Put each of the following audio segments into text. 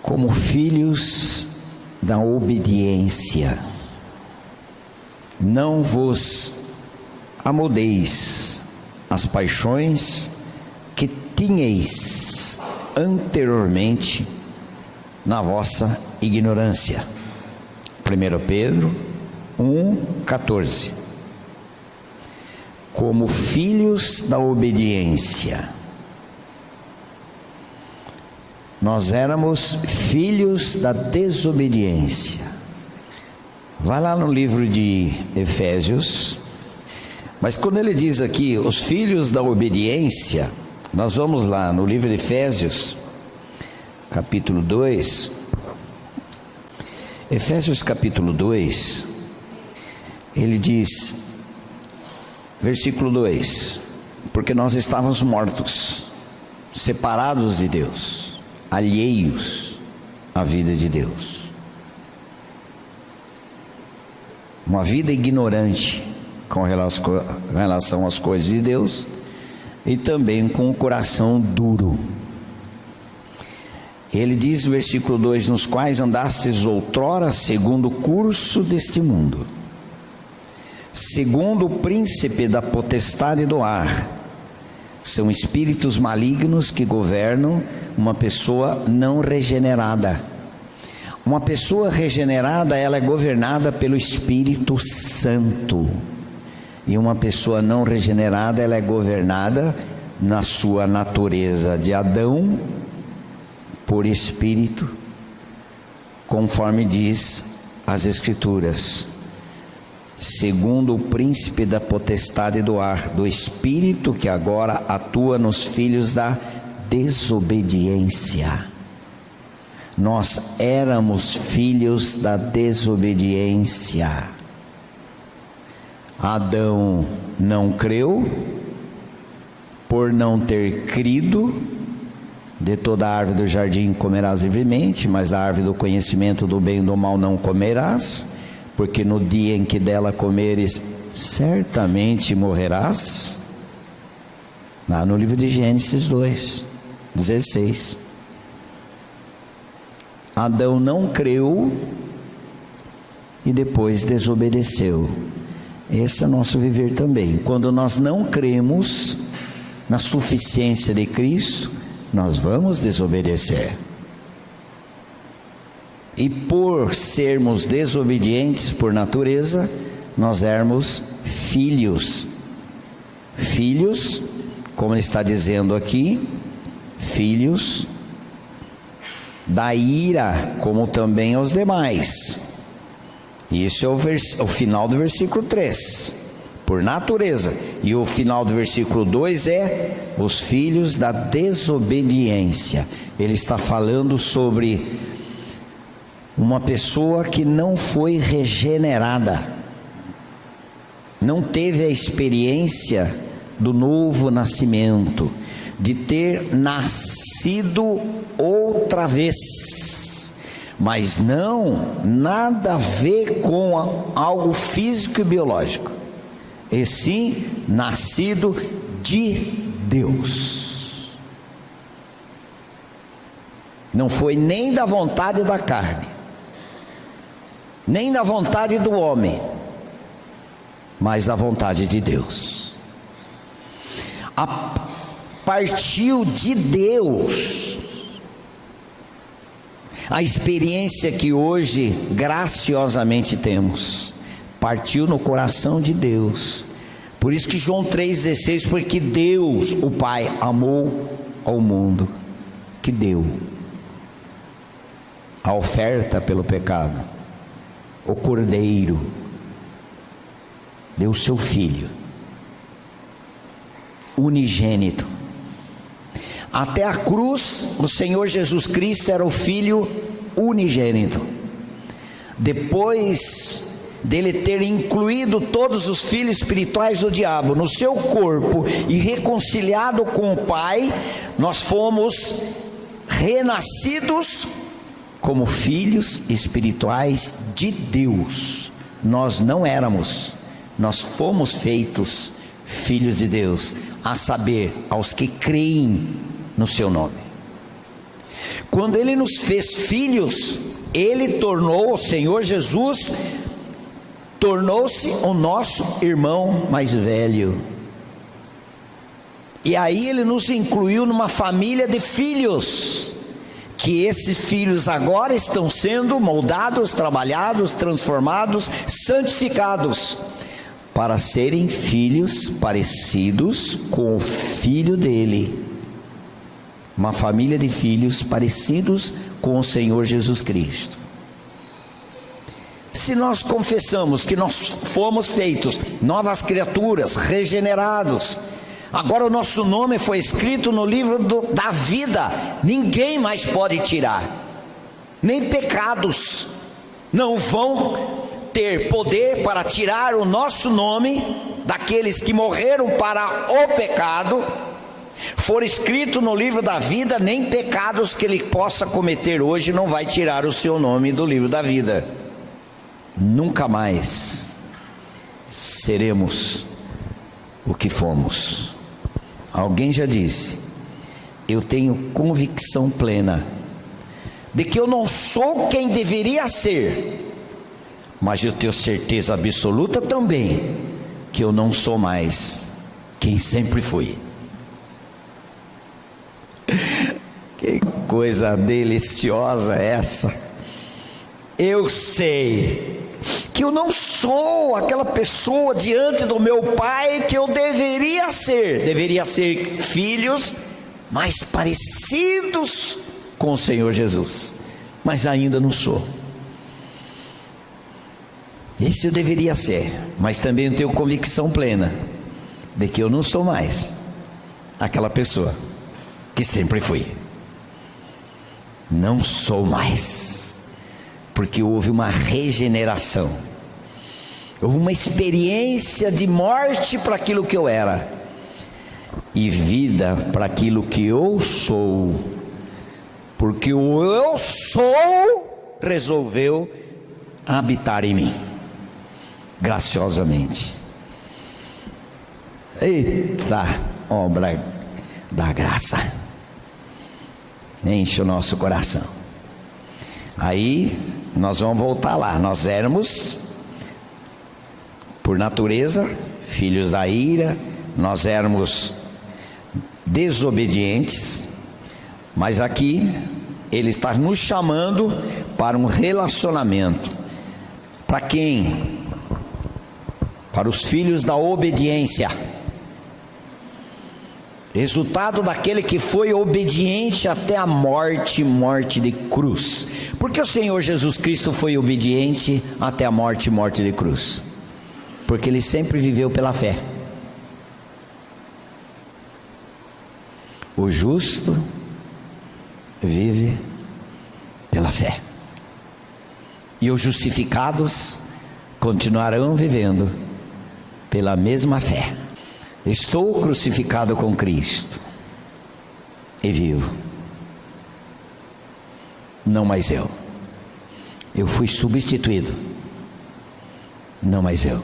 como filhos da obediência. Não vos amoldeis as paixões que tinhais anteriormente na vossa ignorância. 1 Pedro 1,14. Como filhos da obediência. Nós éramos filhos da desobediência. Vai lá no livro de Efésios. Mas quando ele diz aqui, os filhos da obediência, nós vamos lá no livro de Efésios, capítulo 2. Efésios capítulo 2, ele diz, versículo 2: porque nós estávamos mortos, separados de Deus, alheios à vida de Deus, uma vida ignorante com relação às coisas de Deus, e também com o coração duro. Ele diz no versículo 2: nos quais andastes outrora segundo o curso deste mundo, segundo o príncipe da potestade do ar. São espíritos malignos que governam uma pessoa não regenerada. Uma pessoa regenerada, ela é governada pelo Espírito Santo. E uma pessoa não regenerada, ela é governada na sua natureza de Adão, por espírito, conforme diz as Escrituras, segundo o príncipe da potestade do ar, do espírito que agora atua nos filhos da desobediência. Nós éramos filhos da desobediência. Adão não creu, por não ter crido, de toda a árvore do jardim comerás livremente, mas da árvore do conhecimento do bem e do mal não comerás, porque no dia em que dela comeres, certamente morrerás. Lá no livro de Gênesis 2:16. Adão não creu e depois desobedeceu. Esse é o nosso viver também. Quando nós não cremos na suficiência de Cristo, nós vamos desobedecer. E por sermos desobedientes por natureza, nós éramos filhos. Filhos, como ele está dizendo aqui, filhos da ira, como também aos demais. Isso é o final do versículo 3, por natureza. E o final do versículo 2 é os filhos da desobediência. Ele está falando sobre uma pessoa que não foi regenerada, não teve a experiência do novo nascimento, de ter nascido outra vez, mas não, nada a ver com algo físico e biológico, e sim nascido de Deus. Não foi nem da vontade da carne, nem da vontade do homem, mas da vontade de Deus. Partiu de Deus. A experiência que hoje graciosamente temos, partiu no coração de Deus. Por isso que João 3,16, porque Deus, o Pai, amou ao mundo, que deu a oferta pelo pecado, o Cordeiro, deu o seu Filho unigênito. Até a cruz, o Senhor Jesus Cristo era o Filho unigênito. Depois dele ter incluído todos os filhos espirituais do diabo no seu corpo e reconciliado com o Pai, nós fomos renascidos como filhos espirituais de Deus. Nós não éramos, nós fomos feitos filhos de Deus, a saber, aos que creem no seu nome. Quando Ele nos fez filhos, Ele tornou, o Senhor Jesus, tornou-se o nosso irmão mais velho. E aí Ele nos incluiu numa família de filhos, que esses filhos agora estão sendo moldados, trabalhados, transformados, santificados, para serem filhos parecidos com o Filho dele. Uma família de filhos parecidos com o Senhor Jesus Cristo. Se nós confessamos que nós fomos feitos novas criaturas, regenerados, agora o nosso nome foi escrito no livro da vida, ninguém mais pode tirar, nem pecados não vão ter poder para tirar o nosso nome daqueles que morreram para o pecado. For escrito no livro da vida, nem pecados que ele possa cometer hoje não vai tirar o seu nome do livro da vida. Nunca mais seremos o que fomos. Alguém já disse: eu tenho convicção plena de que eu não sou quem deveria ser, mas eu tenho certeza absoluta também que eu não sou mais quem sempre fui. Que coisa deliciosa essa! Eu sei que eu não sou aquela pessoa diante do meu Pai que eu deveria ser filhos mais parecidos com o Senhor Jesus, mas ainda não sou. Esse eu deveria ser, mas também eu tenho convicção plena de que eu não sou mais aquela pessoa que sempre fui. Não sou mais, porque houve uma regeneração, houve uma experiência de morte para aquilo que eu era, e vida para aquilo que eu sou, porque o eu sou resolveu habitar em mim, graciosamente. Eita, obra da graça, enche o nosso coração. Aí nós vamos voltar lá. Nós éramos, por natureza, filhos da ira, nós éramos desobedientes, mas aqui Ele está nos chamando para um relacionamento. Para quem? Para os filhos da obediência. Resultado daquele que foi obediente até a morte, morte de cruz. Porque o Senhor Jesus Cristo foi obediente até a morte, morte de cruz? Porque Ele sempre viveu pela fé. O justo vive pela fé, e os justificados continuarão vivendo pela mesma fé. Estou crucificado com Cristo e vivo. Não mais eu fui substituído. Não mais eu,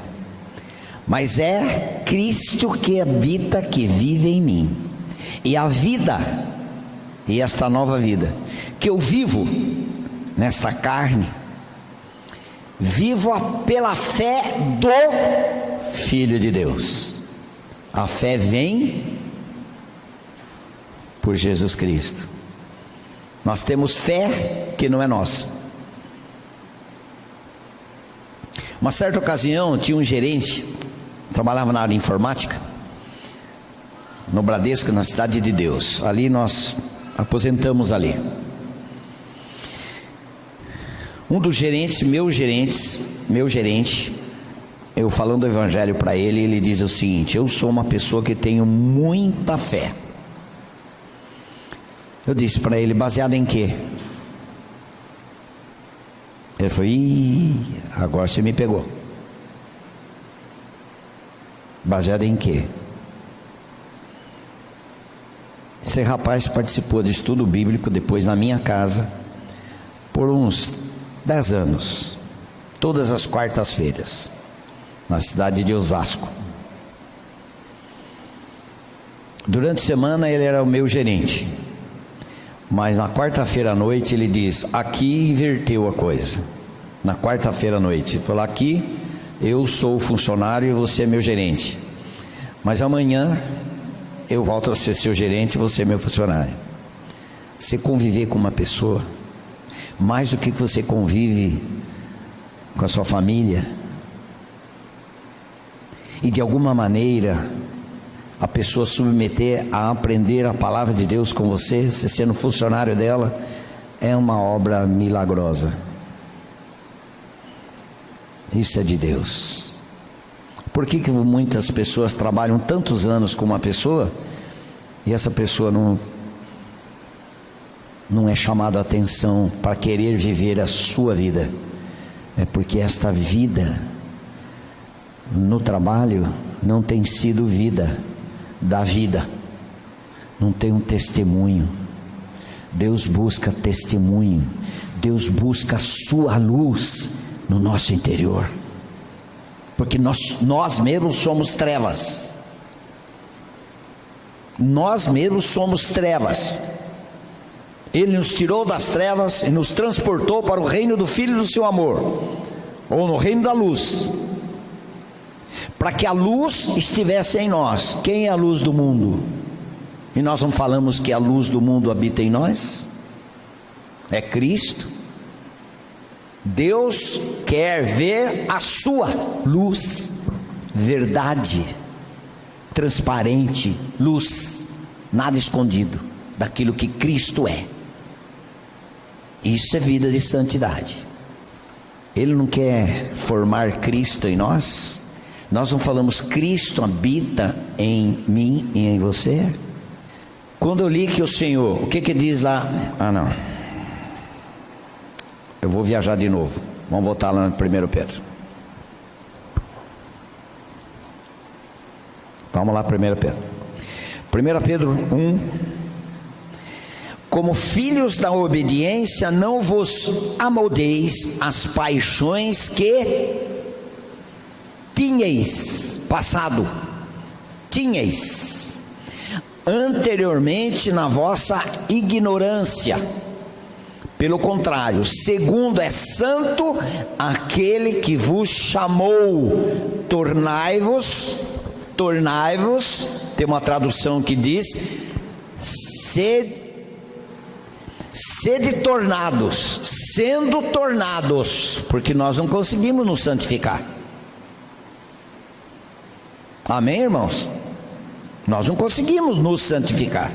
mas é Cristo que habita, que vive em mim. E a vida, e esta nova vida que eu vivo nesta carne, vivo pela fé do Filho de Deus. A fé vem por Jesus Cristo. Nós temos fé que não é nossa. Uma certa ocasião tinha um gerente, trabalhava na área informática, no Bradesco, na Cidade de Deus. Ali nós aposentamos ali. Um dos gerentes, meu gerente, eu falando o evangelho para ele, ele diz o seguinte: eu sou uma pessoa que tenho muita fé. Eu disse para ele: baseado em quê? Ele falou: agora você me pegou. Baseado em quê? Esse rapaz participou de estudo bíblico depois na minha casa por uns 10 anos, todas as quartas-feiras, na cidade de Osasco. Durante a semana ele era o meu gerente. Mas na quarta-feira à noite ele diz: aqui inverteu a coisa. Na quarta-feira à noite ele falou: aqui eu sou o funcionário e você é meu gerente, mas amanhã eu volto a ser seu gerente e você é meu funcionário. Você conviver com uma pessoa, mais do que você convive com a sua família, e de alguma maneira a pessoa submeter a aprender a palavra de Deus com você sendo funcionário dela, é uma obra milagrosa. Isso é de Deus. Por que muitas pessoas trabalham tantos anos com uma pessoa e essa pessoa não é chamada a atenção para querer viver a sua vida? É porque esta vida no trabalho não tem sido vida da vida, não tem um testemunho. Deus busca testemunho, Deus busca a sua luz no nosso interior, porque nós mesmos somos trevas, nós mesmos somos trevas. Ele nos tirou das trevas e nos transportou para o reino do Filho do seu amor, ou no reino da luz, para que a luz estivesse em nós. Quem é a luz do mundo? E nós não falamos que a luz do mundo habita em nós? É Cristo. Deus quer ver a sua luz, verdade, transparente, luz, nada escondido daquilo que Cristo é. Isso é vida de santidade. Ele não quer formar Cristo em nós? Nós não falamos Cristo habita em mim e em você? Quando eu li que o Senhor, o que diz lá? Não, eu vou viajar de novo. Vamos voltar lá no 1 Pedro. Vamos lá, 1 Pedro. 1 Pedro 1. Como filhos da obediência, não vos amoldeis às paixões que tinhais anteriormente na vossa ignorância. Pelo contrário, segundo é santo aquele que vos chamou, tornai-vos, tem uma tradução que diz, sede tornados, sendo tornados, porque nós não conseguimos nos santificar. Amém, irmãos? Nós não conseguimos nos santificar,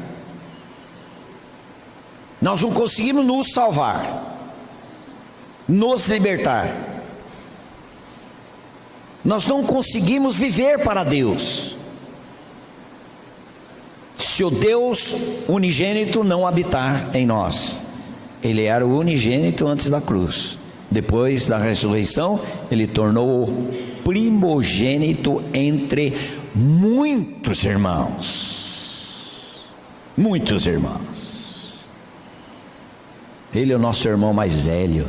nós não conseguimos nos salvar, nos libertar, nós não conseguimos viver para Deus, se o Deus unigênito não habitar em nós. Ele era o unigênito antes da cruz, depois da ressurreição ele tornou o primogênito entre muitos irmãos. Ele é o nosso irmão mais velho,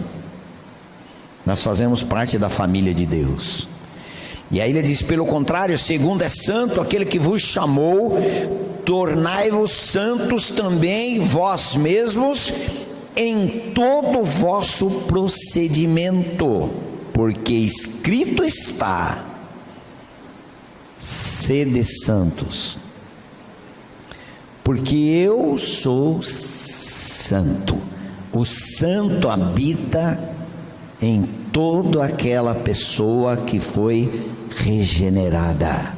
nós fazemos parte da família de Deus. E aí ele diz, pelo contrário, segundo é santo aquele que vos chamou, tornai-vos santos também vós mesmos em todo o vosso procedimento, porque escrito está, sede santos, porque eu sou santo. O santo habita em toda aquela pessoa que foi regenerada.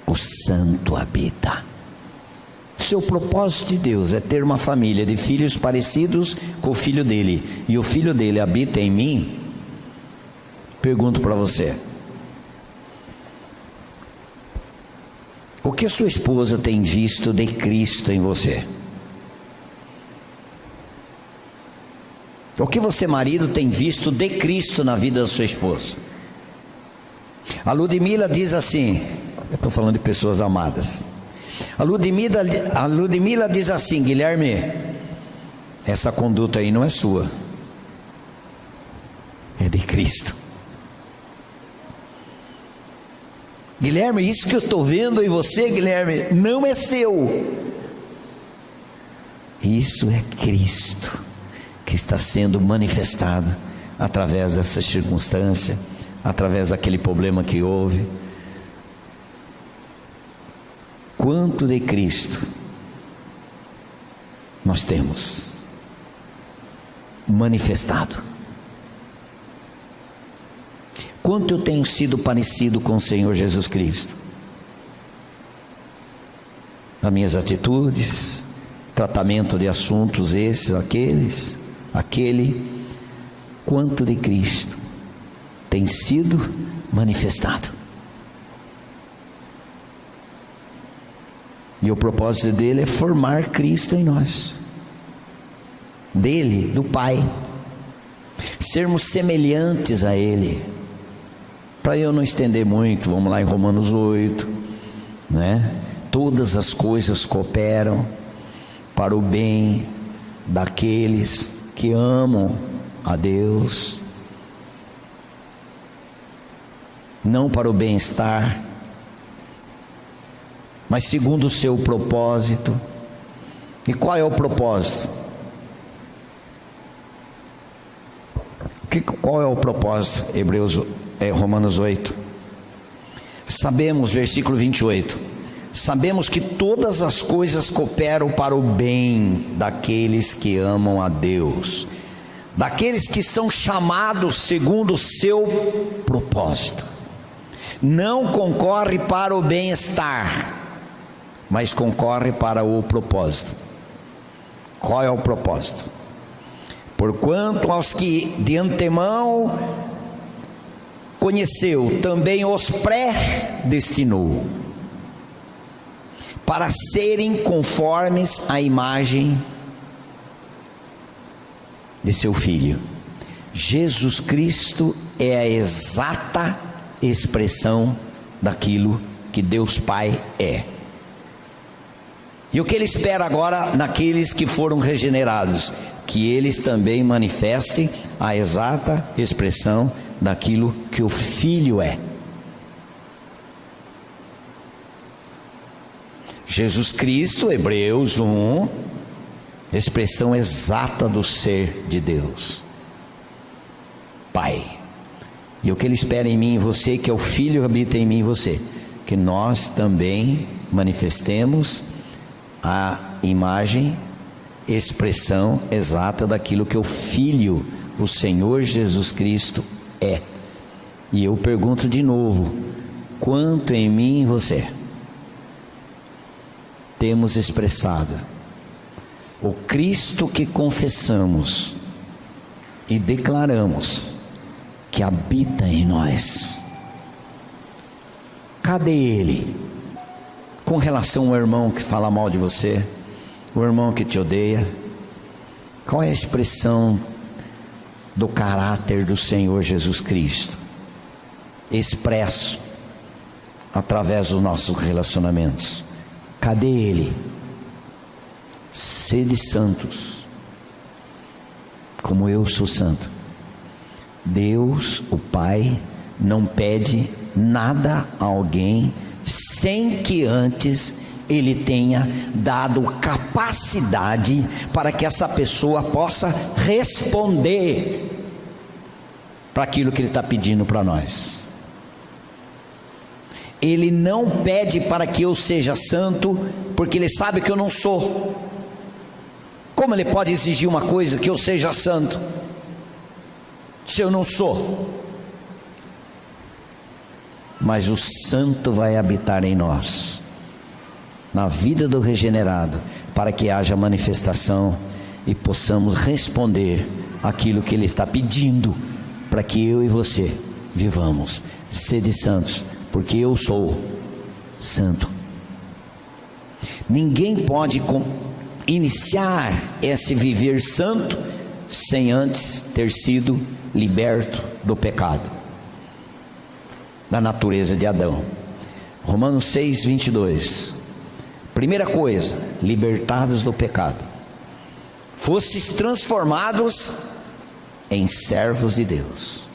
O santo habita. Seu propósito de Deus é ter uma família de filhos parecidos com o filho dele, e o filho dele habita em mim. Pergunto para você, o que a sua esposa tem visto de Cristo em você? O que você, marido, tem visto de Cristo na vida da sua esposa? A Ludmila diz assim, eu estou falando de pessoas amadas. A Ludmila diz assim, Guilherme, essa conduta aí não é sua, é de Cristo. Guilherme, isso que eu estou vendo em você, Guilherme, não é seu. Isso é Cristo que está sendo manifestado através dessa circunstância, através daquele problema que houve. Quanto de Cristo nós temos manifestado? Quanto eu tenho sido parecido com o Senhor Jesus Cristo? As minhas atitudes, tratamento de assuntos esses, aquele, quanto de Cristo tem sido manifestado? E o propósito dele é formar Cristo em nós, dele, do Pai, sermos semelhantes a ele. Para eu não estender muito, vamos lá em Romanos 8, né? Todas as coisas cooperam para o bem daqueles que amam a Deus, não para o bem-estar, mas segundo o seu propósito. E qual é o propósito? Qual é o propósito? Romanos 8. Sabemos, versículo 28. Sabemos que todas as coisas cooperam para o bem daqueles que amam a Deus, daqueles que são chamados segundo o seu propósito. Não concorre para o bem-estar, mas concorre para o propósito. Qual é o propósito? Porquanto aos que de antemão conheceu, também os predestinou para serem conformes à imagem de seu Filho. Jesus Cristo é a exata expressão daquilo que Deus Pai é. E o que Ele espera agora naqueles que foram regenerados? Que eles também manifestem a exata expressão daquilo que o Filho é. Jesus Cristo, Hebreus 1, expressão exata do ser de Deus, Pai. E o que Ele espera em mim e você, que é o Filho que habita em mim e você, que nós também manifestemos a imagem, expressão exata daquilo que o Filho, o Senhor Jesus Cristo é. E eu pergunto de novo: quanto em mim e você temos expressado o Cristo que confessamos e declaramos que habita em nós? Cadê Ele? Com relação ao irmão que fala mal de você, o irmão que te odeia, qual é a expressão do caráter do Senhor Jesus Cristo expresso através dos nossos relacionamentos? Cadê Ele? Sede santos, como eu sou santo. Deus, o Pai, não pede nada a alguém sem que antes Ele tenha dado capacidade para que essa pessoa possa responder para aquilo que Ele está pedindo para nós. Ele não pede para que eu seja santo, porque Ele sabe que eu não sou. Como Ele pode exigir uma coisa, que eu seja santo, se eu não sou? Mas o santo vai habitar em nós, na vida do regenerado, para que haja manifestação e possamos responder aquilo que Ele está pedindo, para que eu e você vivamos. Sede santos, porque eu sou santo. Ninguém pode iniciar esse viver santo sem antes ter sido liberto do pecado, da natureza de Adão. Romanos 6, 22. Primeira coisa, libertados do pecado, fostes transformados em servos de Deus,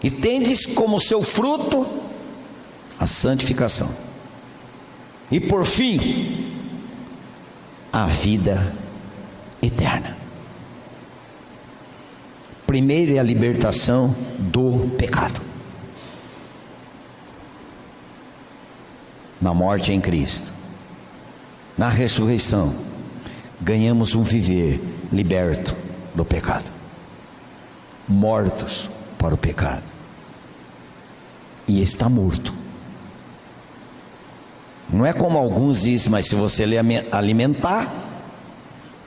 e tendes como seu fruto a santificação, e por fim a vida eterna. Primeiro é a libertação do pecado. Na morte em Cristo, na ressurreição, ganhamos um viver liberto do pecado, mortos para o pecado, e está morto. Não é como alguns dizem, mas se você lhe alimentar,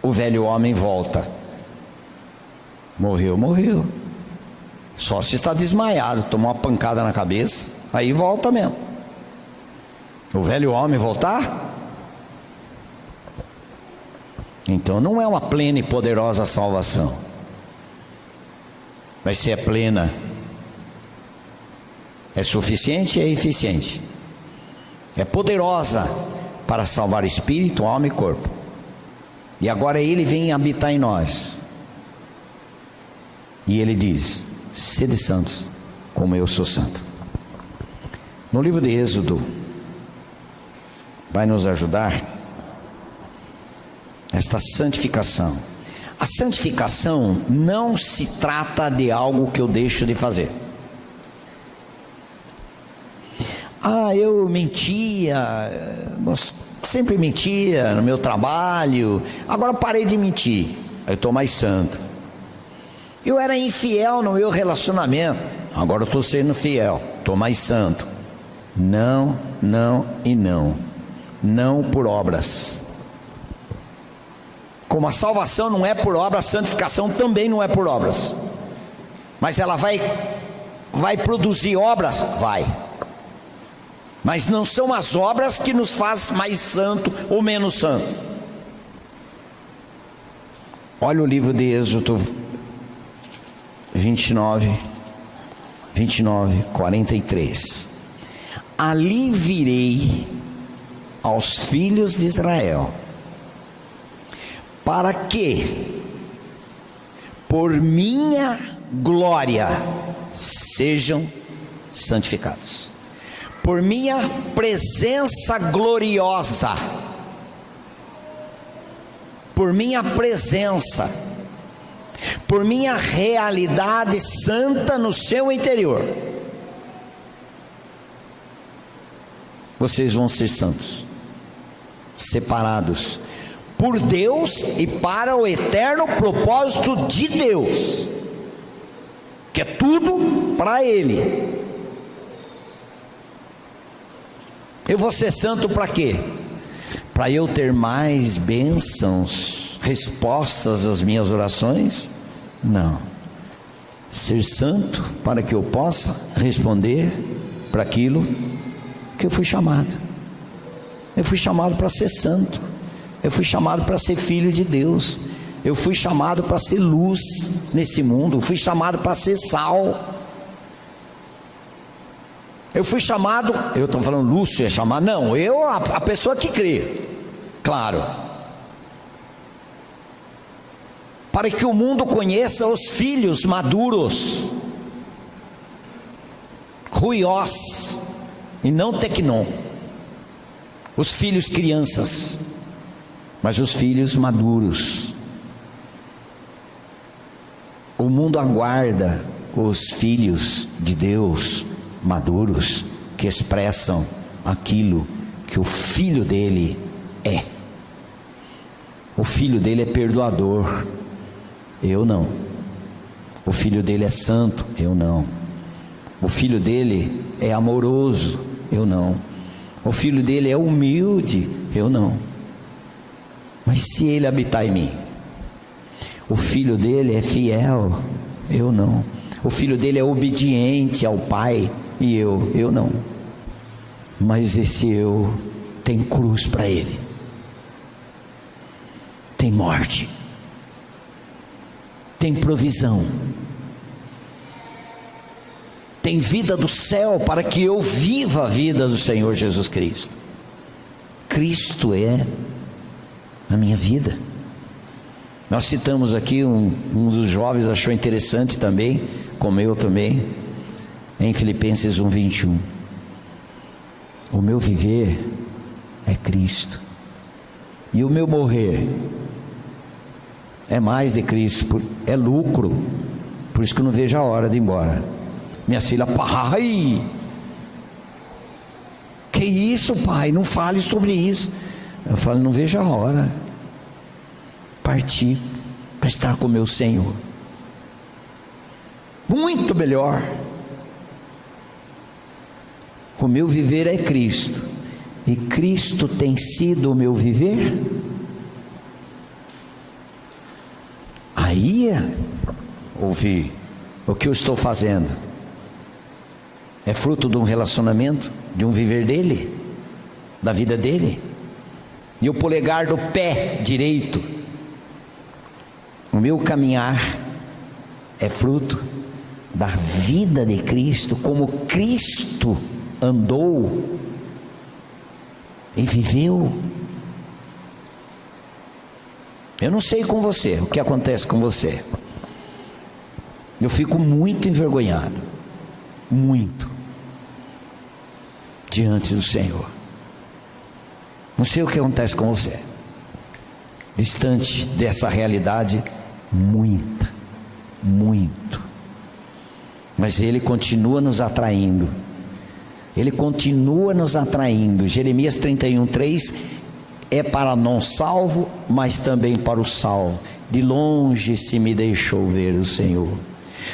o velho homem volta. Morreu, morreu. Só se está desmaiado, tomou uma pancada na cabeça, aí volta mesmo. O velho homem voltar? Então não é uma plena e poderosa salvação. Mas se é plena, é suficiente e é eficiente. É poderosa para salvar espírito, alma e corpo. E agora Ele vem habitar em nós. E Ele diz: sede santos, como eu sou santo. No livro de Êxodo, vai nos ajudar esta santificação. A santificação não se trata de algo que eu deixo de fazer. Eu mentia, sempre mentia no meu trabalho, agora parei de mentir, eu estou mais santo. Eu era infiel no meu relacionamento, agora eu estou sendo fiel, estou mais santo. Não, não e não. Não por obras. Como a salvação não é por obras, a santificação também não é por obras. Mas ela vai produzir obras? Vai. Mas não são as obras que nos fazem mais santo ou menos santo. Olha o livro de Êxodo 29, 43. Ali virei aos filhos de Israel, para que por minha glória sejam santificados, por minha presença gloriosa, por minha presença, por minha realidade santa no seu interior, vocês vão ser santos, separados por Deus e para o eterno propósito de Deus, que é tudo para Ele. Eu vou ser santo para quê? Para eu ter mais bênçãos, respostas às minhas orações? Não. Ser santo para que eu possa responder para aquilo que eu fui chamado. Eu fui chamado para ser santo. Eu fui chamado para ser filho de Deus. Eu fui chamado para ser luz nesse mundo. Eu fui chamado para ser sal. Eu fui chamado, eu estou falando Lúcio é chamado, não, a pessoa que crê, claro, para que o mundo conheça os filhos maduros, ruiós, e não tecnon, os filhos crianças, mas os filhos maduros. O mundo aguarda os filhos de Deus maduros, que expressam aquilo que o filho dele é. O filho dele é perdoador, eu não. O filho dele é santo, eu não. O filho dele é amoroso, eu não. O filho dele é humilde, eu não. Mas se ele habitar em mim, o filho dele é fiel, eu não. O filho dele é obediente ao pai, e eu não. Mas esse eu tem cruz para ele, tem morte, tem provisão, tem vida do céu para que eu viva a vida do Senhor Jesus Cristo. Cristo é a minha vida. Nós citamos aqui, um dos jovens achou interessante também, como eu também, em Filipenses 1:21, o meu viver é Cristo, e o meu morrer é mais de Cristo, é lucro. Por isso que eu não vejo a hora de ir embora. Minha filha, pai, que isso, pai? Não fale sobre isso. Eu falo, não vejo a hora. Partir para estar com meu Senhor. Muito melhor. O meu viver é Cristo, e Cristo tem sido o meu viver. Aí ouvir o que eu estou fazendo é fruto de um relacionamento, de um viver dele, da vida dele. E o polegar do pé direito, o meu caminhar é fruto da vida de Cristo, como Cristo andou e viveu. Eu não sei com você, o que acontece com você. Eu fico muito envergonhado, muito, diante do Senhor. Não sei o que acontece com você, distante dessa realidade, muito. Mas Ele continua nos atraindo. Ele continua nos atraindo. Jeremias 31:3 é para não salvo, mas também para o salvo. De longe se me deixou ver o Senhor.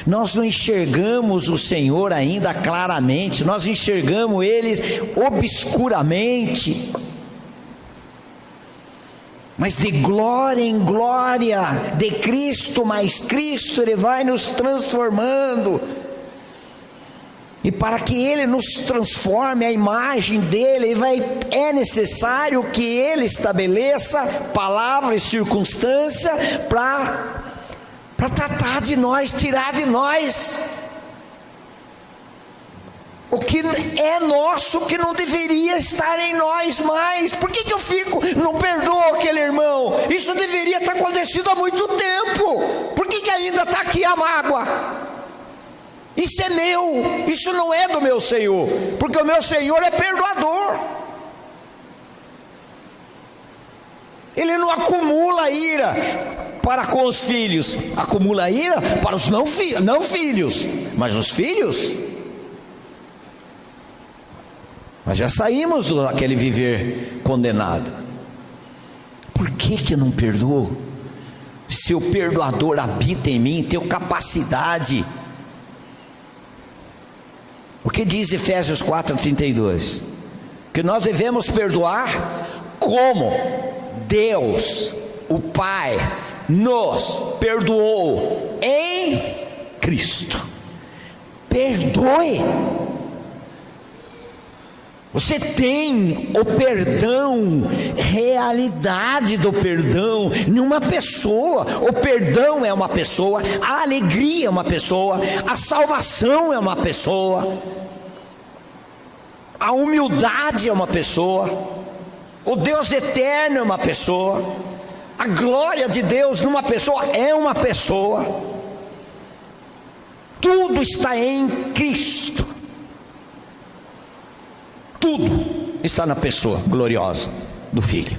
Nós não enxergamos o Senhor ainda claramente, nós enxergamos Ele obscuramente. Mas de glória em glória, de Cristo mais Cristo, Ele vai nos transformando. E para que Ele nos transforme a imagem dEle, é necessário que Ele estabeleça palavra e circunstância para tratar de nós, tirar de nós o que é nosso, que não deveria estar em nós mais. Por que eu fico, não perdoo aquele irmão? Isso deveria ter acontecido há muito tempo. Por que ainda está aqui a mágoa? Isso é meu, isso não é do meu Senhor, porque o meu Senhor é perdoador. Ele não acumula ira para com os filhos, acumula ira para os não filhos, mas os filhos, nós já saímos daquele viver condenado. Por que eu não perdoo? Se o perdoador habita em mim, tenho capacidade. O que diz Efésios 4:32? Que nós devemos perdoar como Deus, o Pai, nos perdoou em Cristo. Perdoe. Você tem o perdão, realidade do perdão em uma pessoa. O perdão é uma pessoa, a alegria é uma pessoa, a salvação é uma pessoa, a humildade é uma pessoa, o Deus eterno é uma pessoa, a glória de Deus numa pessoa é uma pessoa. Tudo está em Cristo. Tudo está na pessoa gloriosa do Filho.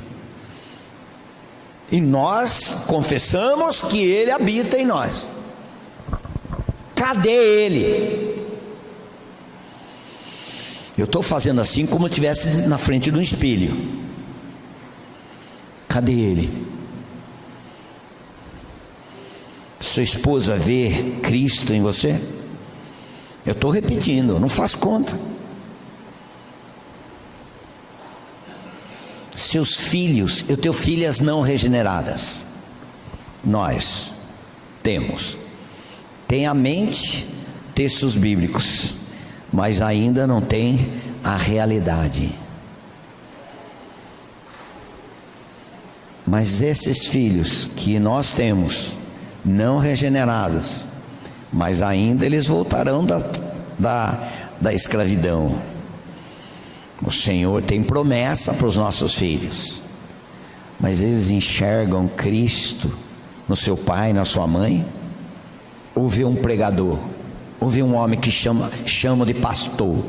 E nós confessamos que Ele habita em nós. Cadê Ele? Eu estou fazendo assim como se estivesse na frente de um espelho. Cadê Ele? Sua esposa vê Cristo em você? Eu estou repetindo, não faz conta. Seus filhos, eu tenho filhas não regeneradas. Nós temos. Tem a mente, textos bíblicos, mas ainda não tem a realidade. Mas esses filhos que nós temos, não regenerados, mas ainda eles voltarão da escravidão. O Senhor tem promessa para os nossos filhos, mas eles enxergam Cristo no seu pai, na sua mãe, ou vê um pregador, ou vê um homem que chama de pastor.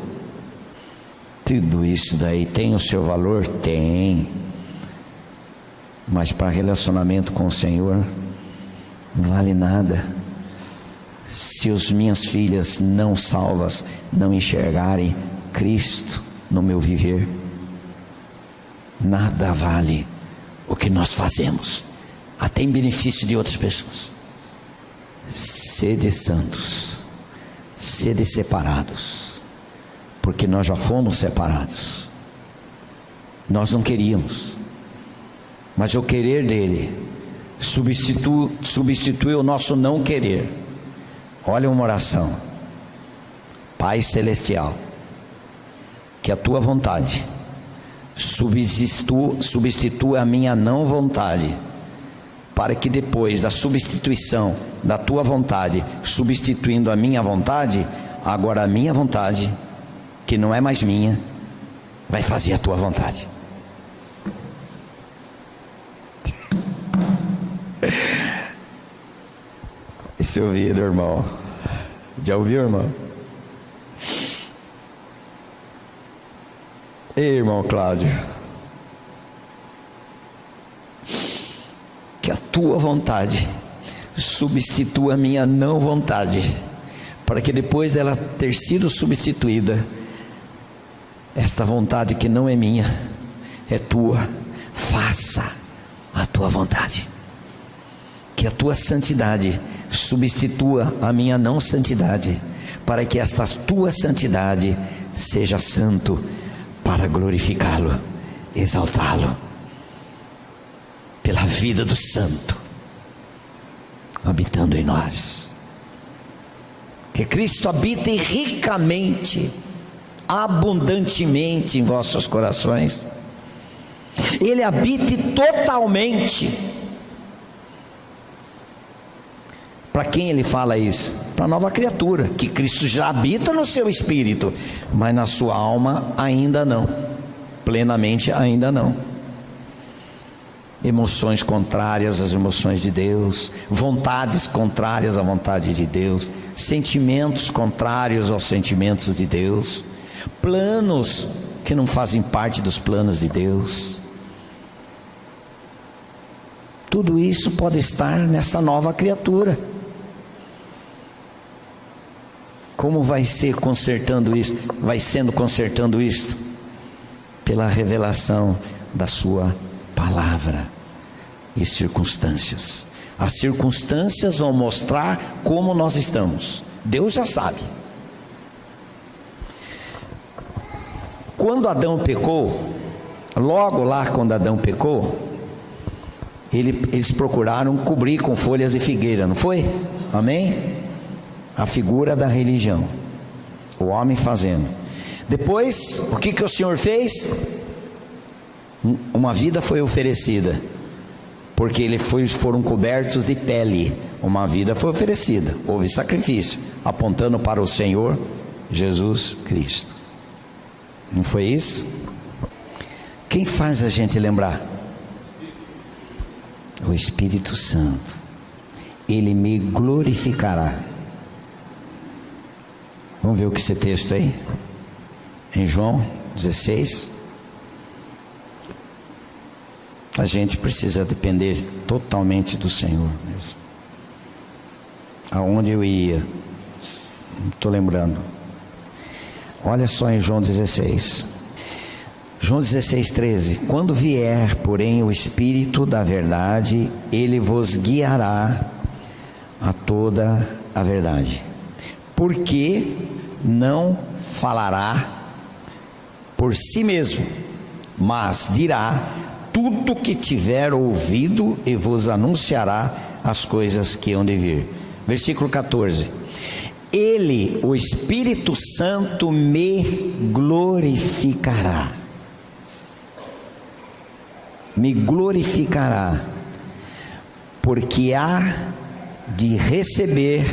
Tudo isso daí tem o seu valor? Tem, mas para relacionamento com o Senhor não vale nada se as minhas filhas não salvas não enxergarem Cristo no meu viver. Nada vale o que nós fazemos, até em benefício de outras pessoas. Sede santos, sede separados, porque nós já fomos separados. Nós não queríamos, mas o querer dele substitui o nosso não querer. Olha uma oração: Pai Celestial, que a tua vontade substitua a minha não vontade, para que depois da substituição da tua vontade, substituindo a minha vontade, agora a minha vontade, que não é mais minha, vai fazer a tua vontade. Esse ouvido, irmão, já ouviu, irmão? Ei, irmão Cláudio, que a tua vontade substitua a minha não vontade, para que depois dela ter sido substituída, esta vontade que não é minha, é tua, faça a tua vontade. Que a tua santidade substitua a minha não santidade, para que esta tua santidade seja santo, para glorificá-lo, exaltá-lo, pela vida do santo habitando em nós. Que Cristo habite ricamente, abundantemente em vossos corações. Ele habite totalmente. Para quem ele fala isso? Para a nova criatura, que Cristo já habita no seu espírito, mas na sua alma ainda não, plenamente ainda não. Emoções contrárias às emoções de Deus, vontades contrárias à vontade de Deus, sentimentos contrários aos sentimentos de Deus, planos que não fazem parte dos planos de Deus. Tudo isso pode estar nessa nova criatura. Como vai ser consertando isso? Vai sendo consertando isso? Pela revelação da sua palavra e circunstâncias. As circunstâncias vão mostrar como nós estamos. Deus já sabe. Quando Adão pecou, logo lá quando Adão pecou, eles procuraram cobrir com folhas de figueira, não foi? Amém? A figura da religião, o homem fazendo. Depois, o que o Senhor fez? Uma vida foi oferecida, porque foram cobertos de pele. Uma vida foi oferecida, houve sacrifício, apontando para o Senhor Jesus Cristo. Não foi isso? Quem faz a gente lembrar? O Espírito Santo. Ele me glorificará. Vamos ver o que esse texto aí? Em João 16. A gente precisa depender totalmente do Senhor mesmo. Aonde eu ia? Não estou lembrando. Olha só em João 16. João 16:13. Quando vier, porém, o Espírito da verdade, ele vos guiará a toda a verdade. Porque não falará por si mesmo, mas dirá tudo que tiver ouvido e vos anunciará as coisas que hão de vir. Versículo 14. Ele, o Espírito Santo, me glorificará. Me glorificará, porque há de receber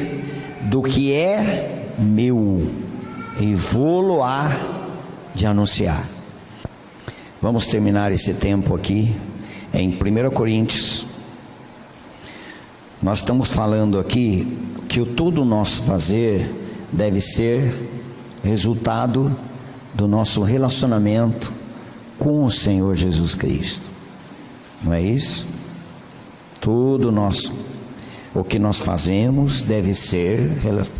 do que é meu e vou-lo-á de anunciar. Vamos terminar esse tempo aqui em 1 Coríntios. Nós estamos falando aqui que todo o nosso fazer deve ser resultado do nosso relacionamento com o Senhor Jesus Cristo. Não é isso? Todo o nosso O que nós fazemos deve ser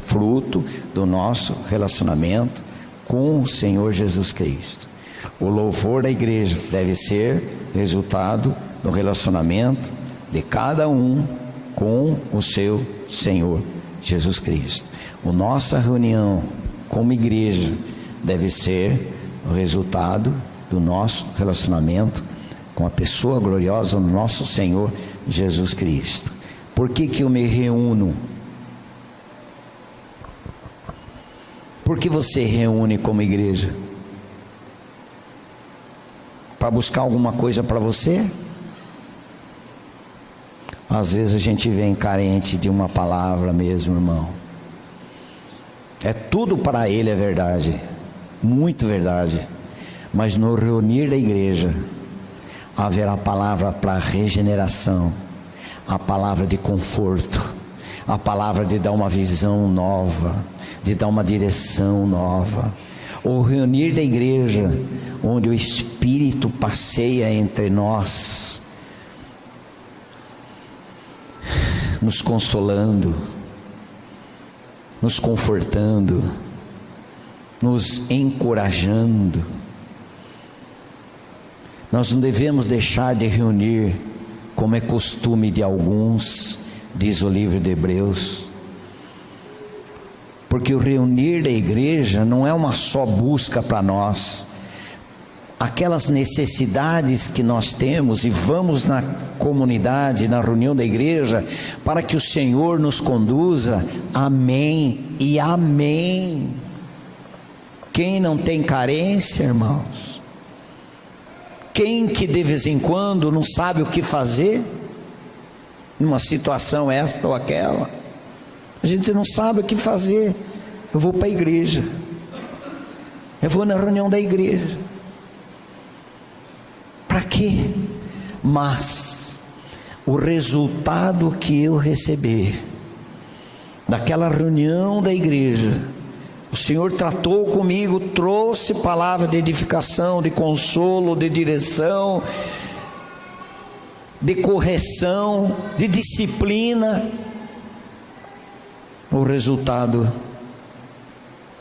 fruto do nosso relacionamento com o Senhor Jesus Cristo. O louvor da igreja deve ser resultado do relacionamento de cada um com o seu Senhor Jesus Cristo. A nossa reunião como igreja deve ser o resultado do nosso relacionamento com a pessoa gloriosa do nosso Senhor Jesus Cristo. Por que eu me reúno? Por que você reúne como igreja? Para buscar alguma coisa para você? Às vezes a gente vem carente de uma palavra mesmo, irmão. É tudo para Ele, é verdade, muito verdade. Mas no reunir da igreja haverá palavra para regeneração, a palavra de conforto, a palavra de dar uma visão nova, de dar uma direção nova. O reunir da igreja, onde o Espírito passeia entre nós, nos consolando, nos confortando, nos encorajando. Nós não devemos deixar de reunir, como é costume de alguns, diz o livro de Hebreus, porque o reunir da igreja não é uma só busca para nós. Aquelas necessidades que nós temos e vamos na comunidade, na reunião da igreja, para que o Senhor nos conduza, amém e amém. Quem não tem carência, irmãos? Quem que de vez em quando não sabe o que fazer, numa situação esta ou aquela? A gente não sabe o que fazer. Eu vou para a igreja, eu vou na reunião da igreja. Para quê? Mas o resultado que eu receber daquela reunião da igreja, o Senhor tratou comigo, trouxe palavra de edificação, de consolo, de direção, de correção, de disciplina. O resultado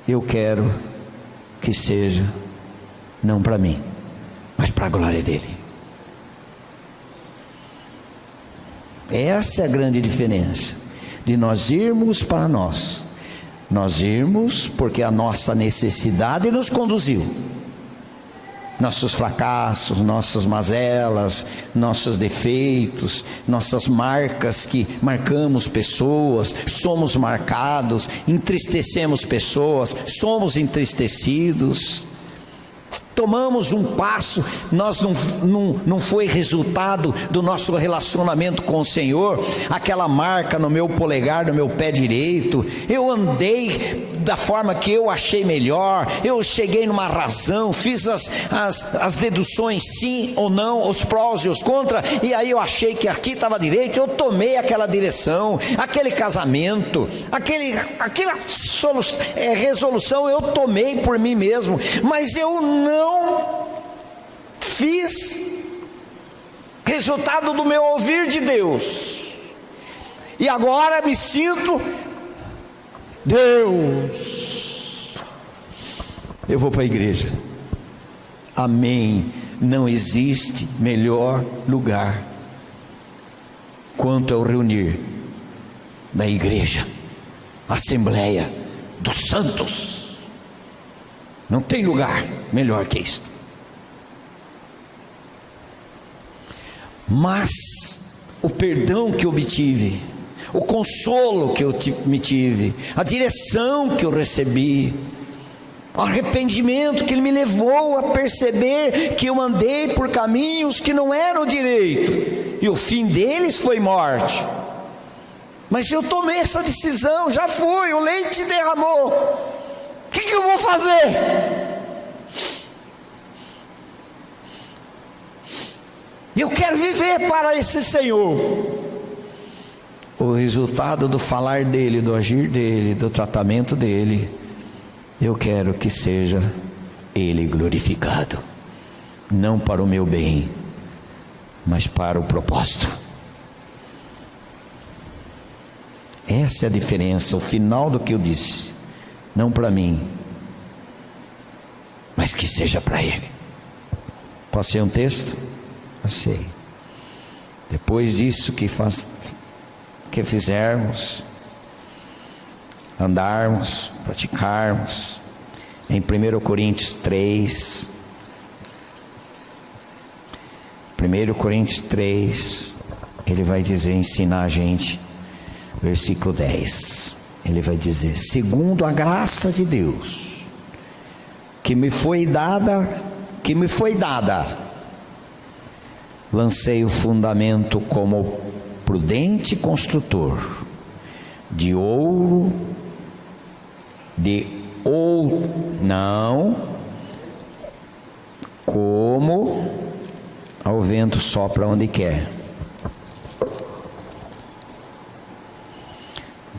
eu quero que seja não para mim, mas para a glória dele. Essa é a grande diferença de nós irmos para nós. Nós irmos porque a nossa necessidade nos conduziu. Nossos fracassos, nossas mazelas, nossos defeitos, nossas marcas que marcamos pessoas, somos marcados, entristecemos pessoas, somos entristecidos. Tomamos um passo, nós não foi resultado do nosso relacionamento com o Senhor, aquela marca no meu polegar, no meu pé direito. Eu andei da forma que eu achei melhor, eu cheguei numa razão, fiz as deduções sim ou não, os prós e os contras, e aí eu achei que aqui estava direito, eu tomei aquela direção, aquele casamento, aquela resolução eu tomei por mim mesmo, mas eu não fiz resultado do meu ouvir de Deus, e agora me sinto Deus, eu vou para a igreja. Amém. Não existe melhor lugar quanto ao reunir da igreja, assembleia dos santos. Não tem lugar melhor que isto. Mas o perdão que eu obtive, o consolo que eu me tive, a direção que eu recebi, o arrependimento que Ele me levou a perceber que eu andei por caminhos que não eram direito, e o fim deles foi morte. Mas eu tomei essa decisão, já foi, o leite derramou. O que eu vou fazer? Eu quero viver para esse Senhor. O resultado do falar dele, do agir dele, do tratamento dele, eu quero que seja Ele glorificado, não para o meu bem, mas para o propósito. Essa é a diferença, o final do que eu disse. Não para mim, mas que seja para Ele. Passei um texto? Passei. Depois disso que fizermos, andarmos, praticarmos, em 1 Coríntios 3, 1 Coríntios 3, ele vai dizer, ensinar a gente, versículo 10, ele vai dizer: segundo a graça de Deus, que me foi dada, lancei o fundamento como prudente construtor, de ouro, não, como ao vento sopra onde quer,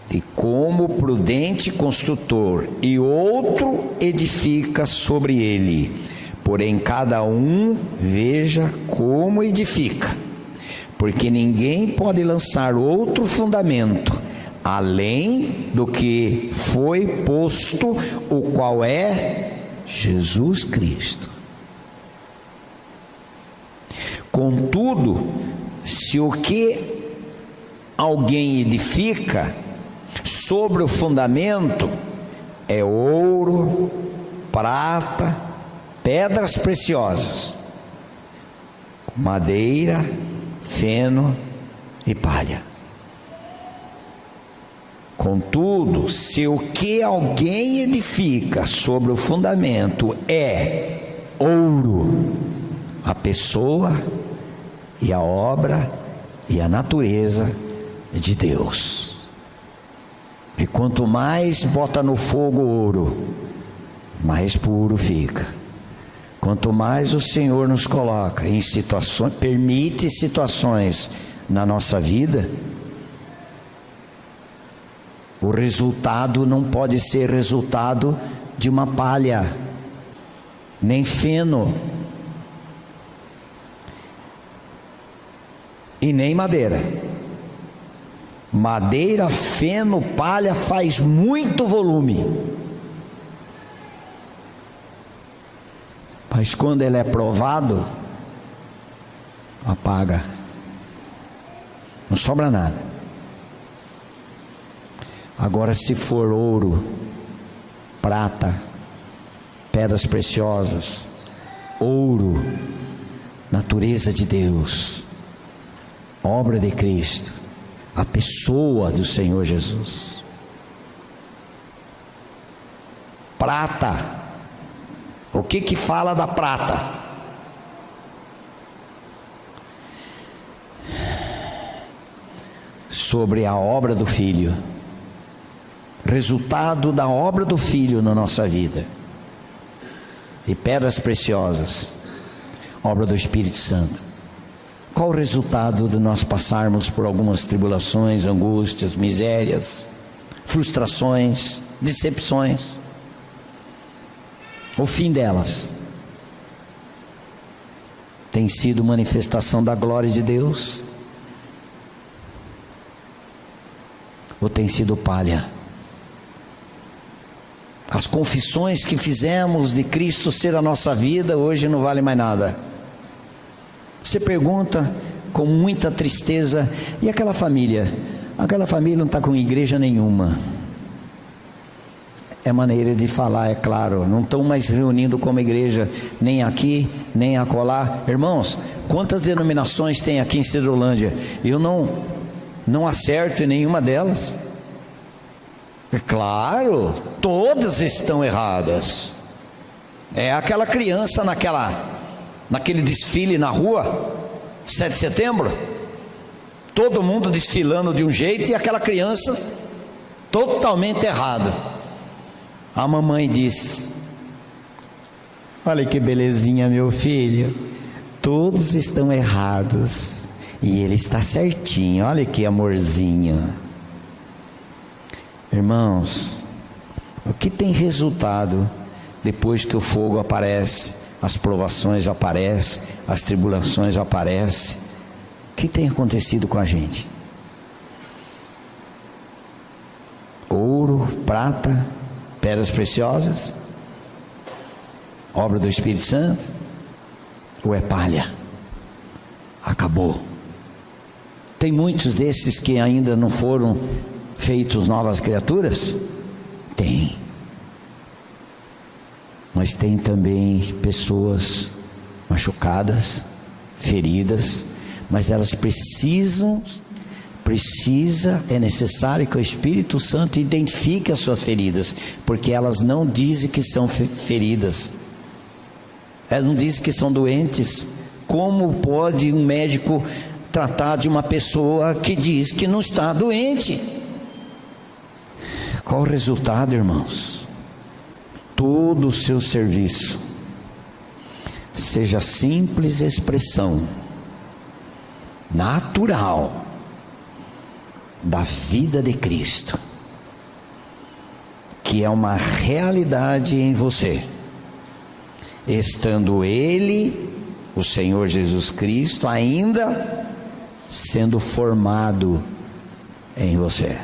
e como prudente construtor, e outro edifica sobre ele, porém cada um veja como edifica, porque ninguém pode lançar outro fundamento além do que foi posto, o qual é Jesus Cristo. Contudo, se o que alguém edifica sobre o fundamento é ouro, prata, pedras preciosas, madeira, feno e palha. Contudo, se o que alguém edifica sobre o fundamento é ouro, a pessoa e a obra e a natureza de Deus. E quanto mais bota no fogo ouro, mais puro fica. Quanto mais o Senhor nos coloca em situações, permite situações na nossa vida, o resultado não pode ser resultado de uma palha, nem feno, e nem madeira. Madeira, feno, palha faz muito volume, mas quando ele é provado, apaga, não sobra nada. Agora, se for ouro, prata, pedras preciosas, ouro, natureza de Deus, obra de Cristo, a pessoa do Senhor Jesus. Prata, o que fala da prata? Sobre a obra do Filho, resultado da obra do Filho na nossa vida. E pedras preciosas, obra do Espírito Santo. Qual o resultado de nós passarmos por algumas tribulações, angústias, misérias, frustrações, decepções? O fim delas tem sido manifestação da glória de Deus, ou tem sido palha? As confissões que fizemos de Cristo ser a nossa vida, hoje não vale mais nada. Você pergunta com muita tristeza: e aquela família? Aquela família não está com igreja nenhuma. É maneira de falar, é claro. Não estão mais reunindo como igreja, nem aqui, nem acolá. Irmãos, quantas denominações tem aqui em Cedralândia? Eu não acerto em nenhuma delas. É claro, todas estão erradas. É aquela criança naquele desfile na rua, 7 de setembro, todo mundo desfilando de um jeito e aquela criança totalmente errada. A mamãe diz: olha que belezinha, meu filho, todos estão errados e ele está certinho, olha que amorzinho. Irmãos, o que tem resultado depois que o fogo aparece, as provações aparecem, as tribulações aparecem? O que tem acontecido com a gente? ouro, prata, pedras preciosas, obra do Espírito Santo, ou é palha? Acabou. Tem muitos desses que ainda não foram feitos novas criaturas? Tem. Mas tem também pessoas machucadas, feridas, mas elas é necessário que o Espírito Santo identifique as suas feridas, porque elas não dizem que são feridas, elas não dizem que são doentes. Como pode um médico tratar de uma pessoa que diz que não está doente? Qual o resultado, irmãos? Todo o seu serviço seja simples expressão natural da vida de Cristo, que é uma realidade em você, estando Ele, o Senhor Jesus Cristo, ainda sendo formado em você.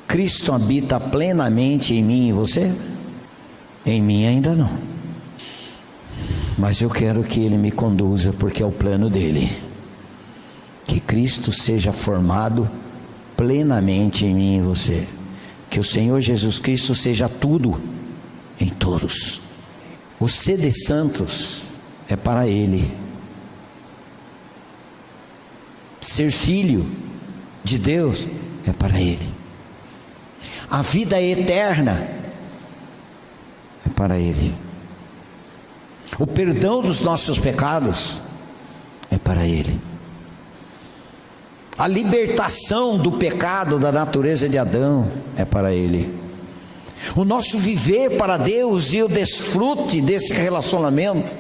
Cristo habita plenamente em mim e você? Em mim ainda não, mas eu quero que Ele me conduza, porque é o plano dEle, que Cristo seja formado plenamente em mim e você, que o Senhor Jesus Cristo seja tudo em todos. O ser de santos é para Ele, ser filho de Deus é para Ele, a vida eterna é para Ele, o perdão dos nossos pecados é para Ele, a libertação do pecado da natureza de Adão é para Ele, o nosso viver para Deus e o desfrute desse relacionamento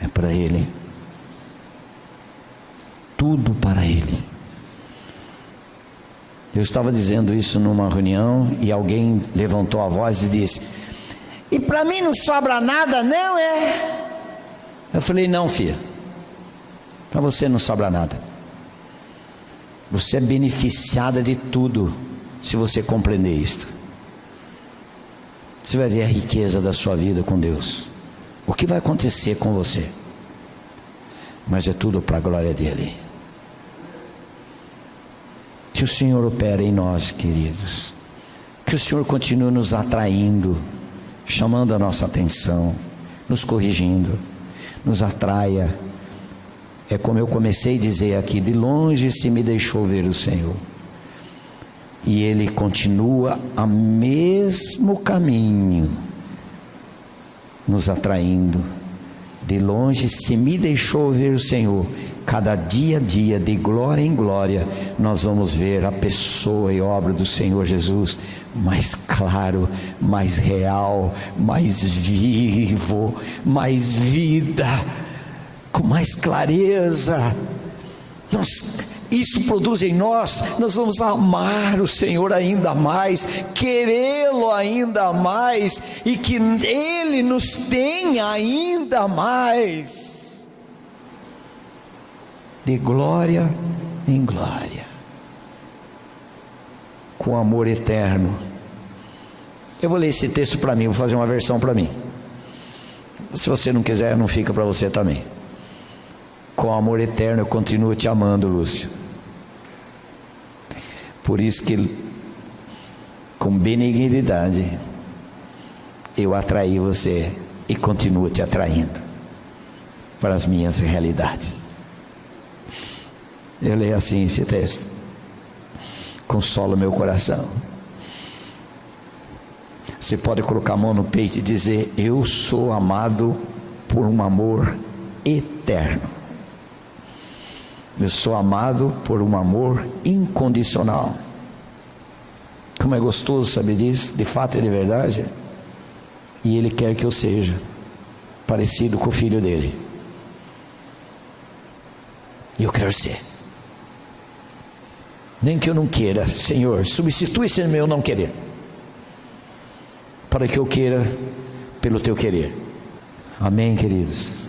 é para Ele, tudo para Ele. Eu estava dizendo isso numa reunião e alguém levantou a voz e disse: e para mim não sobra nada, não é? Eu falei: não, filha, para você não sobra nada. Você é beneficiada de tudo, se você compreender isto. Você vai ver a riqueza da sua vida com Deus, o que vai acontecer com você, mas é tudo para a glória dEle. Que o Senhor opere em nós, queridos, que o Senhor continue nos atraindo, chamando a nossa atenção, nos corrigindo, nos atraia. É como eu comecei a dizer aqui: de longe se me deixou ver o Senhor, e Ele continua a mesmo caminho, nos atraindo. De longe se me deixou ver o Senhor. Cada dia a dia, de glória em glória, nós vamos ver a pessoa e obra do Senhor Jesus mais claro, mais real, mais vivo, mais vida, com mais clareza. Isso produz em nós vamos amar o Senhor ainda mais, querê-lo ainda mais, e que Ele nos tenha ainda mais, de glória em glória, com amor eterno. Eu vou ler esse texto para mim, vou fazer uma versão para mim. Se você não quiser, não fica para você também. Com amor eterno eu continuo te amando, Lúcio. Por isso que, com benignidade, eu atraí você e continuo te atraindo para as minhas realidades. Eu leio assim esse texto: consola meu coração. Você pode colocar a mão no peito e dizer: eu sou amado por um amor eterno. Eu sou amado por um amor incondicional. Como é gostoso saber disso, de fato e de verdade. E Ele quer que eu seja parecido com o Filho dele. E eu quero ser. Nem que eu não queira, Senhor, substitui esse meu não querer, para que eu queira pelo teu querer. Amém, queridos?